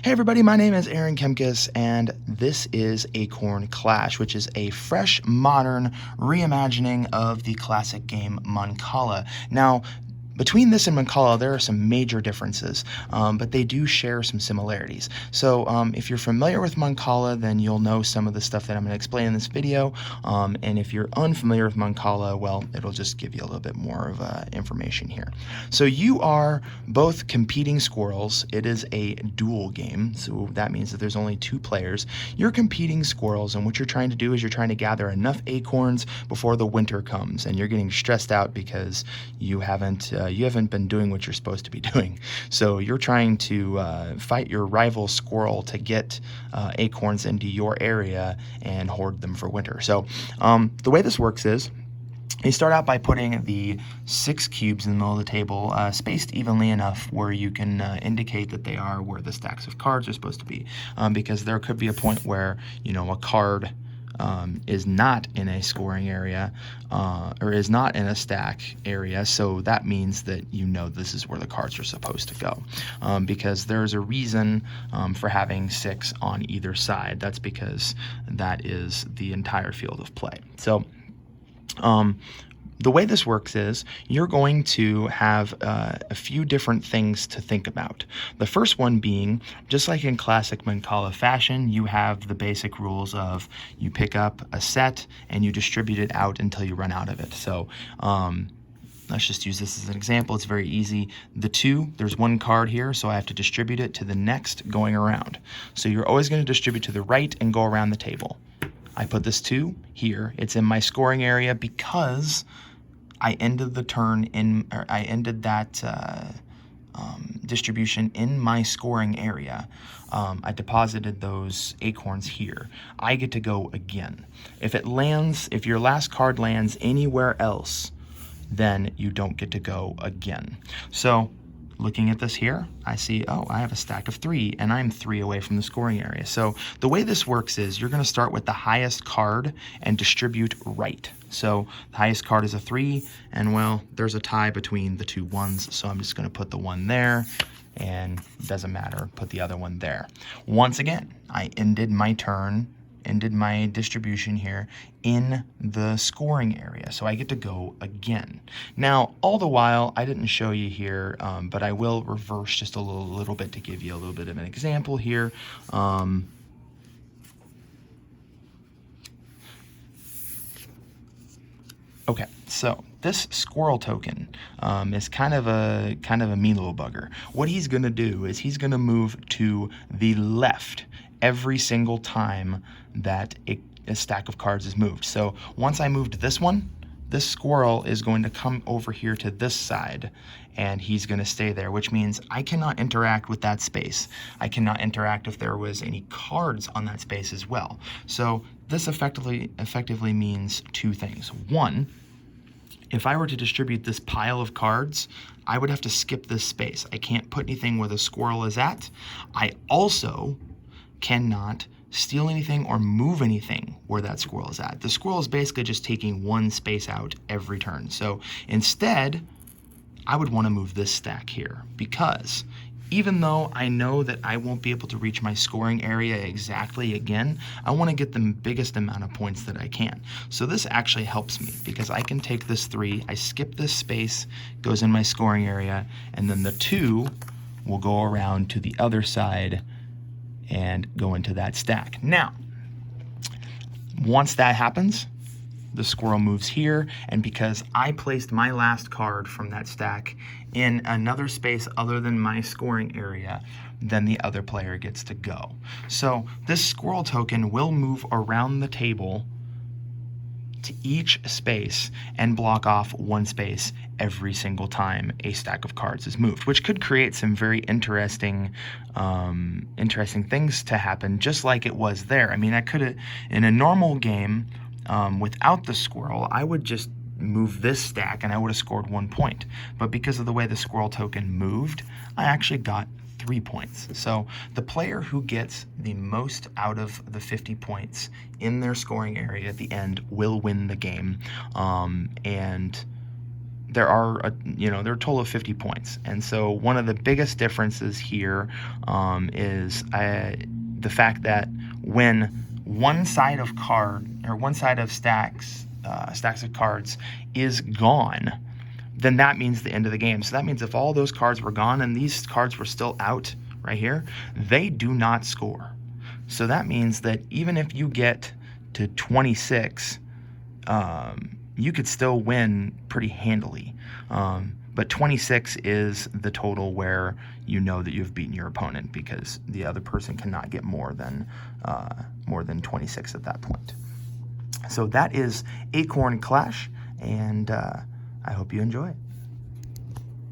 Hey everybody, my name is Aaron Kemkes, and this is Acorn Clash, which is a fresh, modern reimagining of the classic game Mancala. Now, between this and Mancala, there are some major differences, but they do share some similarities. So if you're familiar with Mancala, then you'll know some of the stuff that I'm going to explain in this video, and if you're unfamiliar with Mancala, well, it'll just give you a little bit more of information here. So you are both competing squirrels. It is a duel game, so that means that there's only two players. You're competing squirrels, and what you're trying to do is you're trying to gather enough acorns before the winter comes, and you're getting stressed out because you haven't been doing what you're supposed to be doing. So you're trying to fight your rival squirrel to get acorns into your area and hoard them for winter. So the way this works is you start out by putting the 6 cubes in the middle of the table, spaced evenly enough where you can indicate that they are where the stacks of cards are supposed to be, because there could be a point where, you know, a card is not in a scoring area or is not in a stack area, so that means that you know this is where the cards are supposed to go, because there's a reason for having 6 on either side. That's because that is the entire field of play. So the way this works is you're going to have a few different things to think about. The first one being, just like in classic Mancala fashion, you have the basic rules of you pick up a set and you distribute it out until you run out of it. So let's just use this as an example. It's very easy. The 2, there's 1 card here, so I have to distribute it to the next going around. So you're always going to distribute to the right and go around the table. I put this 2 here. It's in my scoring area because I ended the turn I ended that distribution in my scoring area. I deposited those acorns here. I get to go again. If your last card lands anywhere else, then you don't get to go again. So looking at this here, I see, oh, I have a stack of 3, and I'm 3 away from the scoring area. So the way this works is you're going to start with the highest card and distribute right. So the highest card is a 3, and well, there's a tie between the 2 1s, so I'm just going to put the 1 there, and it doesn't matter, put the other one there. Once again, I ended my turn, ended my distribution here in the scoring area, so I get to go again. Now, all the while, I didn't show you here, but I will reverse just a little bit to give you a little bit of an example here. Okay, so this squirrel token is kind of a mean little bugger. What he's going to do is he's going to move to the left every single time that a stack of cards is moved. So once I moved this one, this squirrel is going to come over here to this side, and he's going to stay there, which means I cannot interact with that space. I cannot interact if there was any cards on that space as well. So this effectively means 2 things. One, if I were to distribute this pile of cards, I would have to skip this space. I can't put anything where the squirrel is at. I also cannot steal anything or move anything where that squirrel is at. The squirrel is basically just taking 1 space out every turn. So instead, I would want to move this stack here, because even though I know that I won't be able to reach my scoring area exactly again, I want to get the biggest amount of points that I can. So this actually helps me, because I can take this 3, I skip this space, goes in my scoring area, and then the 2 will go around to the other side and go into that stack. Now, once that happens, the squirrel moves here, and because I placed my last card from that stack in another space other than my scoring area, then the other player gets to go. So this squirrel token will move around the table to each space and block off 1 space every single time a stack of cards is moved, which could create some very interesting things to happen, just like it was there. I mean, I could have, in a normal game, without the squirrel, I would just move this stack and I would have scored 1 point. But because of the way the squirrel token moved, I actually got 3 points. So the player who gets the most out of the 50 points in their scoring area at the end will win the game. And there are there are a total of 50 points, and so one of the biggest differences here is the fact that when one side of stacks of cards is gone, then that means the end of the game. So that means if all those cards were gone and these cards were still out right here, they do not score. So that means that even if you get to 26, you could still win pretty handily. But 26 is the total where you know that you've beaten your opponent, because the other person cannot get more than 26 at that point. So that is Acorn Clash, and I hope you enjoy it.